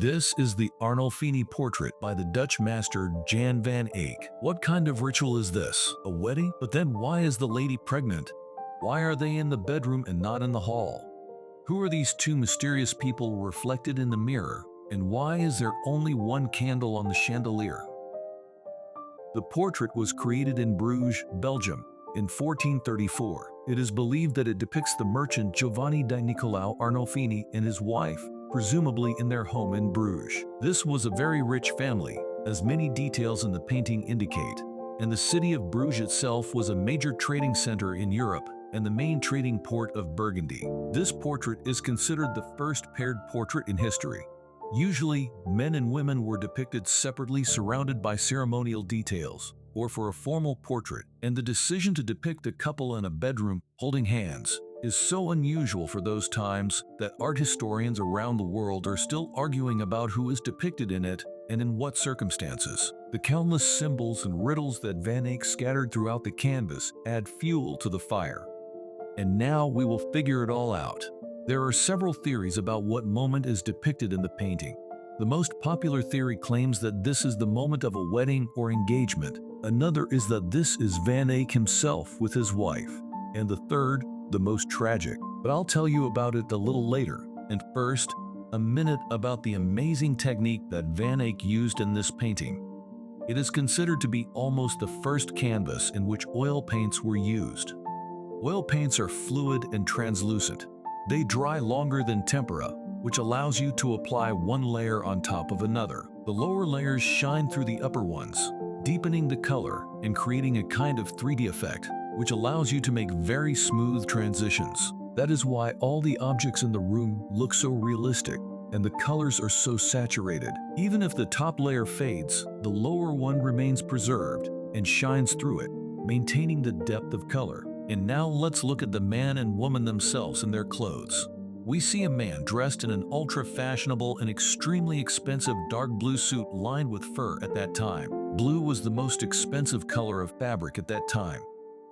This is the Arnolfini portrait by the Dutch master Jan van Eyck. What kind of ritual is this? A wedding? But then why is the lady pregnant? Why are they in the bedroom and not in the hall? Who are these two mysterious people reflected in the mirror? And why is there only one candle on the chandelier? The portrait was created in Bruges, Belgium, in 1434. It is believed that it depicts the merchant Giovanni di Niccolao Arnolfini and his wife, presumably in their home in Bruges. This was a very rich family, as many details in the painting indicate, and the city of Bruges itself was a major trading center in Europe and the main trading port of Burgundy. This portrait is considered the first paired portrait in history. Usually, men and women were depicted separately surrounded by ceremonial details, or for a formal portrait, and the decision to depict a couple in a bedroom holding hands is so unusual for those times that art historians around the world are still arguing about who is depicted in it and in what circumstances. The countless symbols and riddles that Van Eyck scattered throughout the canvas add fuel to the fire. And now we will figure it all out. There are several theories about what moment is depicted in the painting. The most popular theory claims that this is the moment of a wedding or engagement. Another is that this is Van Eyck himself with his wife. And the third, the most tragic, but I'll tell you about it a little later. And first, a minute about the amazing technique that Van Eyck used in this painting. It is considered to be almost the first canvas in which oil paints were used. Oil paints are fluid and translucent. They dry longer than tempera, which allows you to apply one layer on top of another. The lower layers shine through the upper ones, deepening the color and creating a kind of 3D effect, which allows you to make very smooth transitions. That is why all the objects in the room look so realistic, and the colors are so saturated. Even if the top layer fades, the lower one remains preserved and shines through it, maintaining the depth of color. And now let's look at the man and woman themselves in their clothes. We see a man dressed in an ultra-fashionable and extremely expensive dark blue suit lined with fur at that time. Blue was the most expensive color of fabric at that time.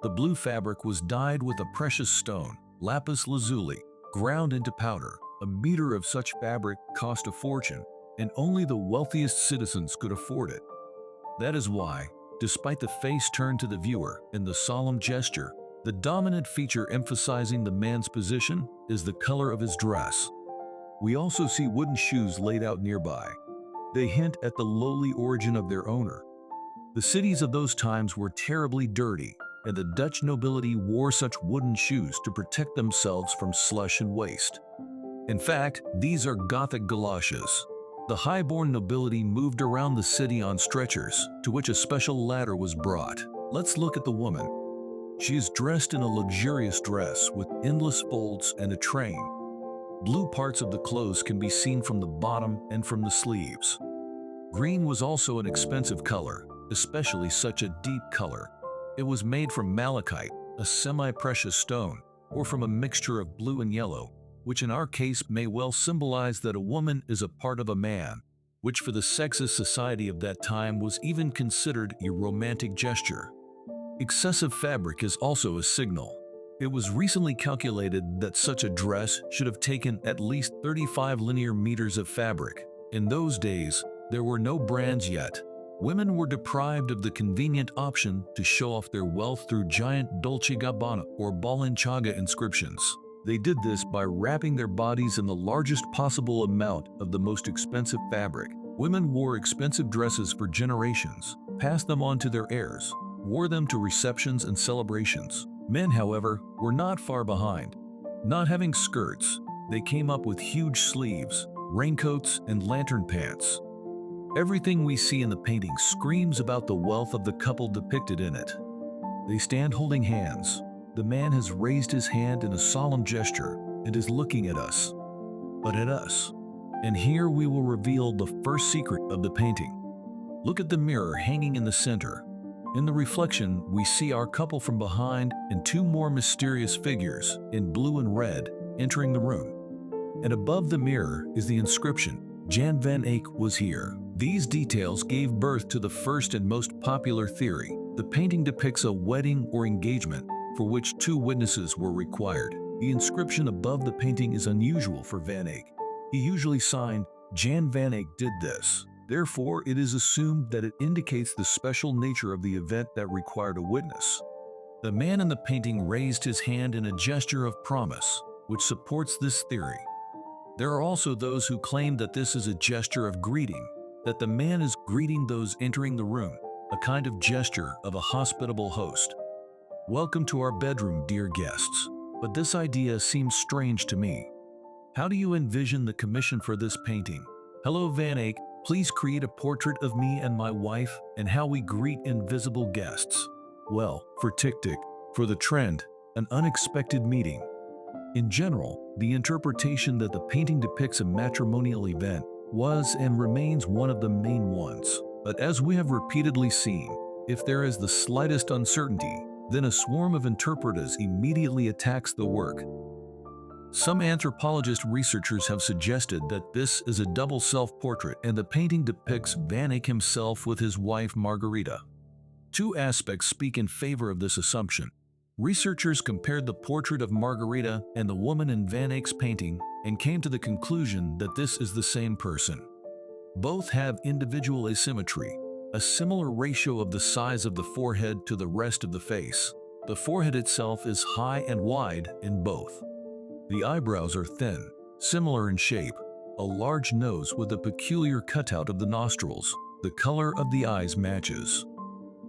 The blue fabric was dyed with a precious stone, lapis lazuli, ground into powder. A meter of such fabric cost a fortune, and only the wealthiest citizens could afford it. That is why, despite the face turned to the viewer and the solemn gesture, the dominant feature emphasizing the man's position is the color of his dress. We also see wooden shoes laid out nearby. They hint at the lowly origin of their owner. The cities of those times were terribly dirty, and the Dutch nobility wore such wooden shoes to protect themselves from slush and waste. In fact, these are Gothic galoshes. The high-born nobility moved around the city on stretchers, to which a special ladder was brought. Let's look at the woman. She is dressed in a luxurious dress with endless folds and a train. Blue parts of the clothes can be seen from the bottom and from the sleeves. Green was also an expensive color, especially such a deep color. It was made from malachite, a semi-precious stone, or from a mixture of blue and yellow, which in our case may well symbolize that a woman is a part of a man, which for the sexist society of that time was even considered a romantic gesture. Excessive fabric is also a signal. It was recently calculated that such a dress should have taken at least 35 linear meters of fabric. In those days, there were no brands yet. Women were deprived of the convenient option to show off their wealth through giant Dolce & Gabbana or Balenciaga inscriptions. They did this by wrapping their bodies in the largest possible amount of the most expensive fabric. Women wore expensive dresses for generations, passed them on to their heirs, wore them to receptions and celebrations. Men, however, were not far behind. Not having skirts, they came up with huge sleeves, raincoats, and lantern pants. Everything we see in the painting screams about the wealth of the couple depicted in it. They stand holding hands. The man has raised his hand in a solemn gesture and is looking at us. But at us. And here we will reveal the first secret of the painting. Look at the mirror hanging in the center. In the reflection, we see our couple from behind and two more mysterious figures in blue and red entering the room. And above the mirror is the inscription, Jan van Eyck was here. These details gave birth to the first and most popular theory. The painting depicts a wedding or engagement for which two witnesses were required. The inscription above the painting is unusual for Van Eyck. He usually signed Jan van Eyck did this. Therefore, it is assumed that it indicates the special nature of the event that required a witness. The man in the painting raised his hand in a gesture of promise, which supports this theory. There are also those who claim that this is a gesture of greeting, that the man is greeting those entering the room, a kind of gesture of a hospitable host. Welcome to our bedroom, dear guests. But this idea seems strange to me. How do you envision the commission for this painting? Hello, Van Eyck, please create a portrait of me and my wife and how we greet invisible guests. Well, for depicted, for the trend, an unexpected meeting. In general, the interpretation that the painting depicts a matrimonial event was and remains one of the main ones. But as we have repeatedly seen, if there is the slightest uncertainty, then a swarm of interpreters immediately attacks the work. Some anthropologist researchers have suggested that this is a double self-portrait and the painting depicts Van Eyck himself with his wife Margarita. Two aspects speak in favor of this assumption. Researchers compared the portrait of Margarita and the woman in Van Eyck's painting and came to the conclusion that this is the same person. Both have individual asymmetry, a similar ratio of the size of the forehead to the rest of the face. The forehead itself is high and wide in both. The eyebrows are thin, similar in shape, a large nose with a peculiar cutout of the nostrils. The color of the eyes matches.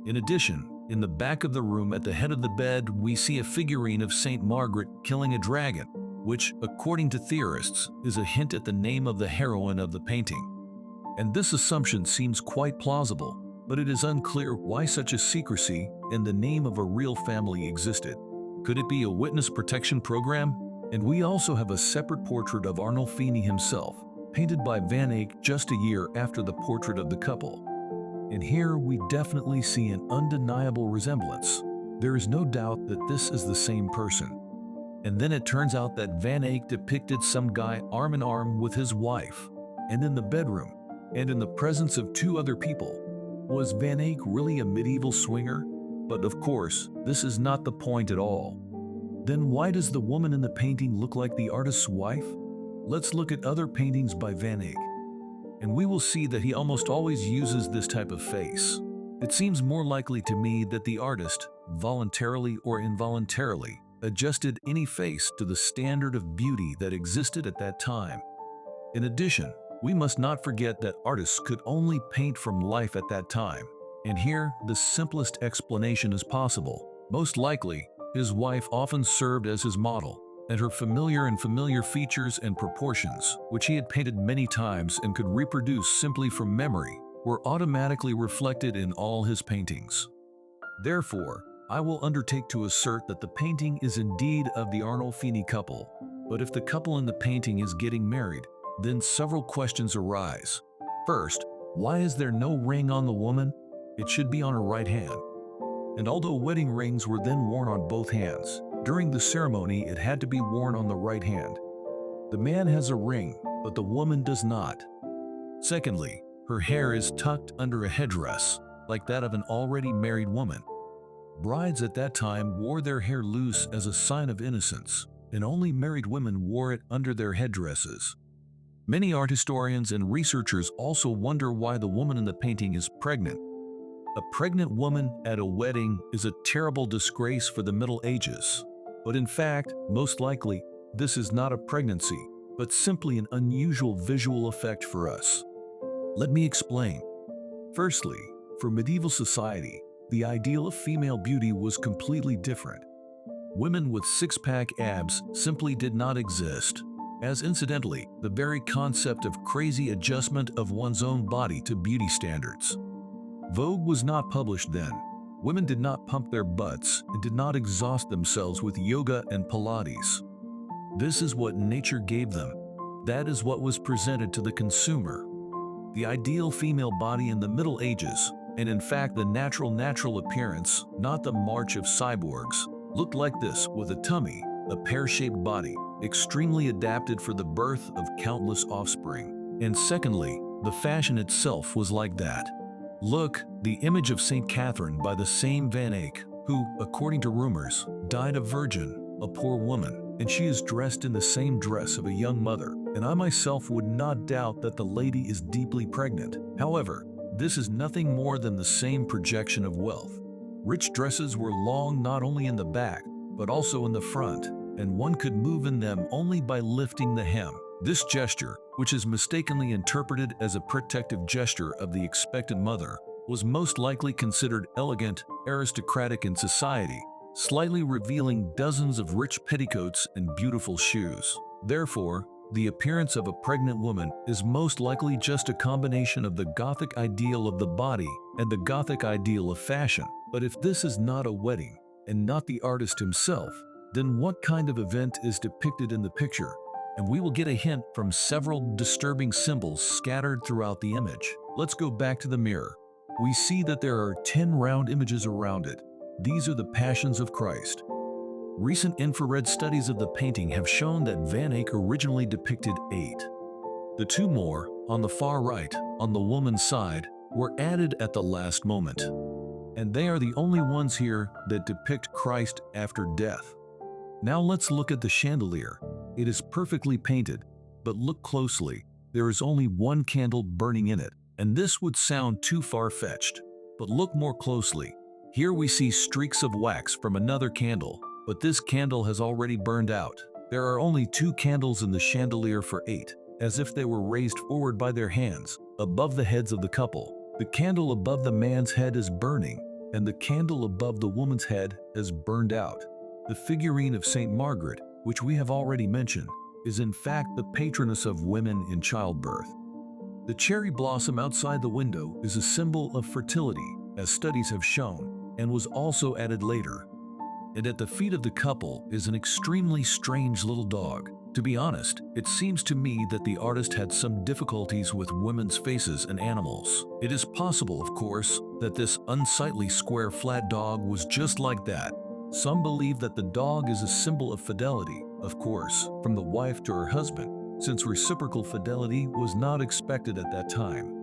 In addition, in the back of the room at the head of the bed, we see a figurine of Saint Margaret killing a dragon, which, according to theorists, is a hint at the name of the heroine of the painting. And this assumption seems quite plausible, but it is unclear why such a secrecy in the name of a real family existed. Could it be a witness protection program? And we also have a separate portrait of Arnolfini himself, painted by Van Eyck just a year after the portrait of the couple. And here we definitely see an undeniable resemblance. There is no doubt that this is the same person. And then it turns out that Van Eyck depicted some guy arm in arm with his wife, and in the bedroom, and in the presence of two other people. Was Van Eyck really a medieval swinger? But of course, this is not the point at all. Then why does the woman in the painting look like the artist's wife? Let's look at other paintings by Van Eyck, and we will see that he almost always uses this type of face. It seems more likely to me that the artist, voluntarily or involuntarily, adjusted any face to the standard of beauty that existed at that time. In addition, we must not forget that artists could only paint from life at that time. And here, the simplest explanation is possible. Most likely, his wife often served as his model, and her familiar features and proportions, which he had painted many times and could reproduce simply from memory, were automatically reflected in all his paintings. Therefore, I will undertake to assert that the painting is indeed of the Arnolfini couple. But if the couple in the painting is getting married, then several questions arise. First, why is there no ring on the woman? It should be on her right hand. And although wedding rings were then worn on both hands, during the ceremony it had to be worn on the right hand. The man has a ring, but the woman does not. Secondly, her hair is tucked under a headdress, like that of an already married woman. Brides at that time wore their hair loose as a sign of innocence, and only married women wore it under their headdresses. Many art historians and researchers also wonder why the woman in the painting is pregnant. A pregnant woman at a wedding is a terrible disgrace for the Middle Ages. But in fact, most likely, this is not a pregnancy, but simply an unusual visual effect for us. Let me explain. Firstly, for medieval society, the ideal of female beauty was completely different. Women with six-pack abs simply did not exist, as incidentally, the very concept of crazy adjustment of one's own body to beauty standards. Vogue was not published then. Women did not pump their butts and did not exhaust themselves with yoga and Pilates. This is what nature gave them. That is what was presented to the consumer. The ideal female body in the Middle Ages, and in fact the natural appearance, not the march of cyborgs, looked like this with a tummy, a pear-shaped body, extremely adapted for the birth of countless offspring. And secondly, the fashion itself was like that. Look, the image of St. Catherine by the same Van Eyck, who, according to rumors, died a virgin, a poor woman. and she is dressed in the same dress of a young mother, and I myself would not doubt that the lady is deeply pregnant. However, this is nothing more than the same projection of wealth. Rich dresses were long not only in the back, but also in the front, and one could move in them only by lifting the hem. This gesture, which is mistakenly interpreted as a protective gesture of the expectant mother, was most likely considered elegant, aristocratic in society, slightly revealing dozens of rich petticoats and beautiful shoes. Therefore, the appearance of a pregnant woman is most likely just a combination of the Gothic ideal of the body and the Gothic ideal of fashion. But if this is not a wedding, and not the artist himself, then what kind of event is depicted in the picture? And we will get a hint from several disturbing symbols scattered throughout the image. Let's go back to the mirror. We see that there are 10 round images around it. These are the Passions of Christ. Recent infrared studies of the painting have shown that Van Eyck originally depicted 8. The 2 more, on the far right, on the woman's side, were added at the last moment. And they are the only ones here that depict Christ after death. Now let's look at the chandelier. It is perfectly painted, but look closely. There is only one candle burning in it, and this would sound too far-fetched. But look more closely. Here we see streaks of wax from another candle, but this candle has already burned out. There are only 2 candles in the chandelier for 8, as if they were raised forward by their hands, above the heads of the couple. The candle above the man's head is burning, and the candle above the woman's head has burned out. The figurine of Saint Margaret, which we have already mentioned, is in fact the patroness of women in childbirth. The cherry blossom outside the window is a symbol of fertility, as studies have shown, and was also added later. And at the feet of the couple is an extremely strange little dog. To be honest, it seems to me that the artist had some difficulties with women's faces and animals. It is possible, of course, that this unsightly square flat dog was just like that. Some believe that the dog is a symbol of fidelity, of course, from the wife to her husband, since reciprocal fidelity was not expected at that time.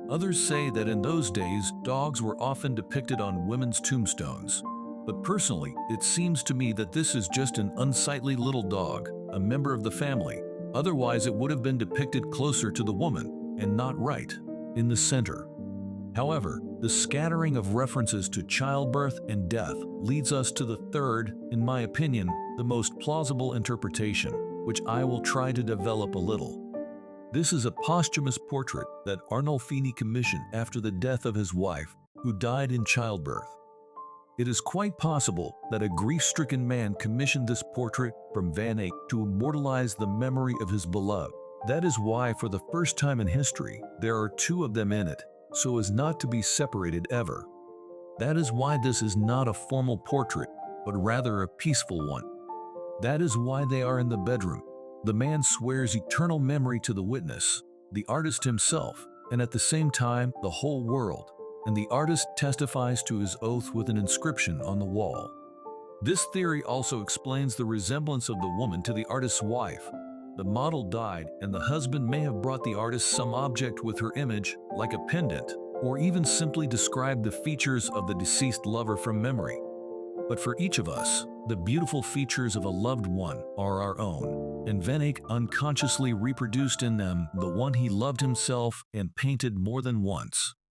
Others say that in those days, dogs were often depicted on women's tombstones. But personally, it seems to me that this is just an unsightly little dog, a member of the family. Otherwise, it would have been depicted closer to the woman, and not right, in the center. However, the scattering of references to childbirth and death leads us to the third, in my opinion, the most plausible interpretation, which I will try to develop a little. This is a posthumous portrait that Arnolfini commissioned after the death of his wife, who died in childbirth. It is quite possible that a grief-stricken man commissioned this portrait from Van Eyck to immortalize the memory of his beloved. That is why, for the first time in history, there are 2 of them in it, so as not to be separated ever. That is why this is not a formal portrait, but rather a peaceful one. That is why they are in the bedroom. The man swears eternal memory to the witness, the artist himself, and at the same time, the whole world. And the artist testifies to his oath with an inscription on the wall. This theory also explains the resemblance of the woman to the artist's wife. The model died, and the husband may have brought the artist some object with her image, like a pendant, or even simply described the features of the deceased lover from memory. But for each of us, the beautiful features of a loved one are our own, and Van Eyck unconsciously reproduced in them the one he loved himself and painted more than once.